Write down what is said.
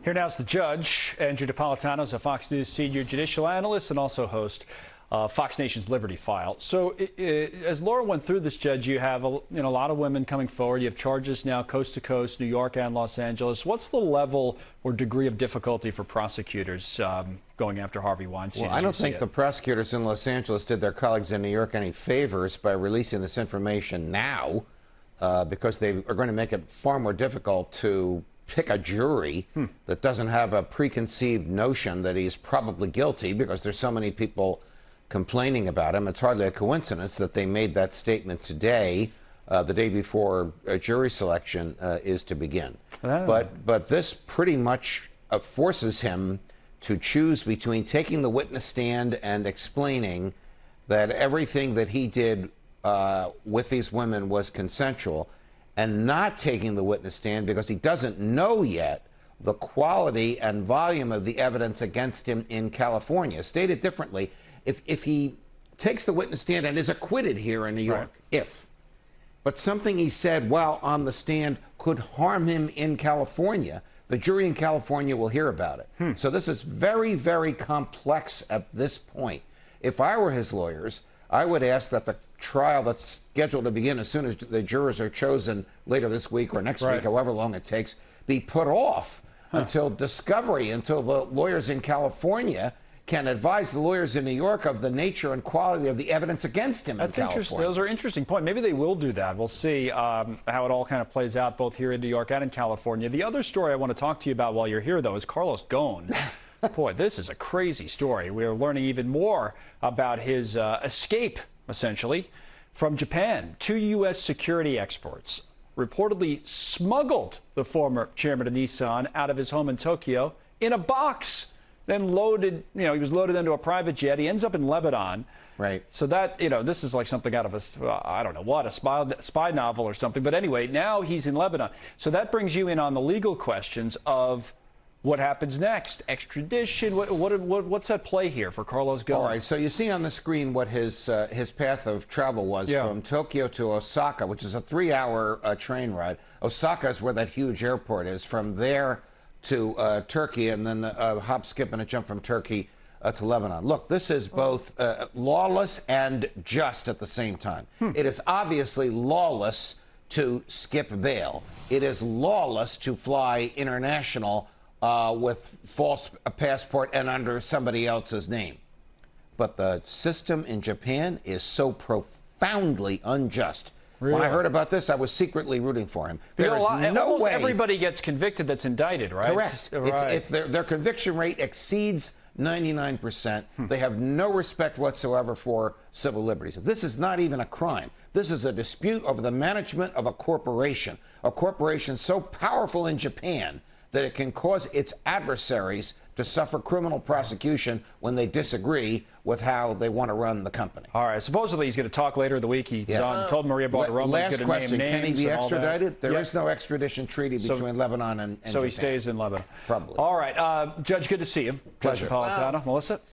Here now is the judge. Andrew Napolitano is a Fox News senior judicial analyst and also host Fox Nation's Liberty File. So as Laura went through this, Judge, you have a lot of women coming forward. You have charges now coast to coast, New York and Los Angeles. What's the level or degree of difficulty for prosecutors going after Harvey Weinstein? Well, I don't think the prosecutors in Los Angeles did their colleagues in New York any favors by releasing this information now, because they are going to make it far more difficult to pick a jury that doesn't have a preconceived notion that he's probably guilty, because there's so many people complaining about him. It's hardly a coincidence that they made that statement today, the day before jury selection is to begin. But this pretty much forces him to choose between taking the witness stand and explaining that everything that he did with these women was consensual, and not taking the witness stand because he doesn't know yet the quality and volume of the evidence against him in California. Stated differently, if he takes the witness stand and is acquitted here in New York, but something he said while on the stand could harm him in California, the jury in California will hear about it. So this is very, very complex at this point. If I were his lawyers, I would ask that the trial that's scheduled to begin as soon as the jurors are chosen later this week or next week, however long it takes, be put off until discovery, until the lawyers in California can advise the lawyers in New York of the nature and quality of the evidence against him in California. Interesting. Those are interesting points. Maybe they will do that. We'll see how it all kind of plays out both here in New York and in California. The other story I want to talk to you about while you're here, though, is Carlos Ghosn. Boy, this is a crazy story. We're learning even more about his escape, essentially, from Japan. 2 U.S. security experts reportedly smuggled the former chairman of Nissan out of his home in Tokyo in a box, then loaded, he was loaded into a private jet. He ends up in Lebanon. Right. So that, this is like something out of I don't know what, a spy novel or something. But anyway, now he's in Lebanon. So that brings you in on the legal questions of what happens next? Extradition? What's at play here for Carlos Ghosn? All right, so you see on the screen what his path of travel was from Tokyo to Osaka, which is a 3-hour train ride. Osaka is where that huge airport is. From there to Turkey, and then hop, skip, and a jump from Turkey to Lebanon. Look, this is both lawless and just at the same time. It is obviously lawless to skip bail. It is lawless to fly international with false passport and under somebody else's name. But the system in Japan is so profoundly unjust. Really? When I heard about this, I was secretly rooting for him. There is no way everybody gets convicted that's indicted, right? Correct. Their conviction rate exceeds 99%. They have no respect whatsoever for civil liberties. This is not even a crime. This is a dispute over the management of a corporation so powerful in Japan that it can cause its adversaries to suffer criminal prosecution when they disagree with how they want to run the company. All right. Supposedly he's going to talk later in the week. He told Maria Bartiromo he's going to name names. Can he be extradited? There is no extradition treaty between Lebanon and so Japan. He stays in Lebanon. Probably. All right. Judge, good to see you. Pleasure. Judge Napolitano. Melissa?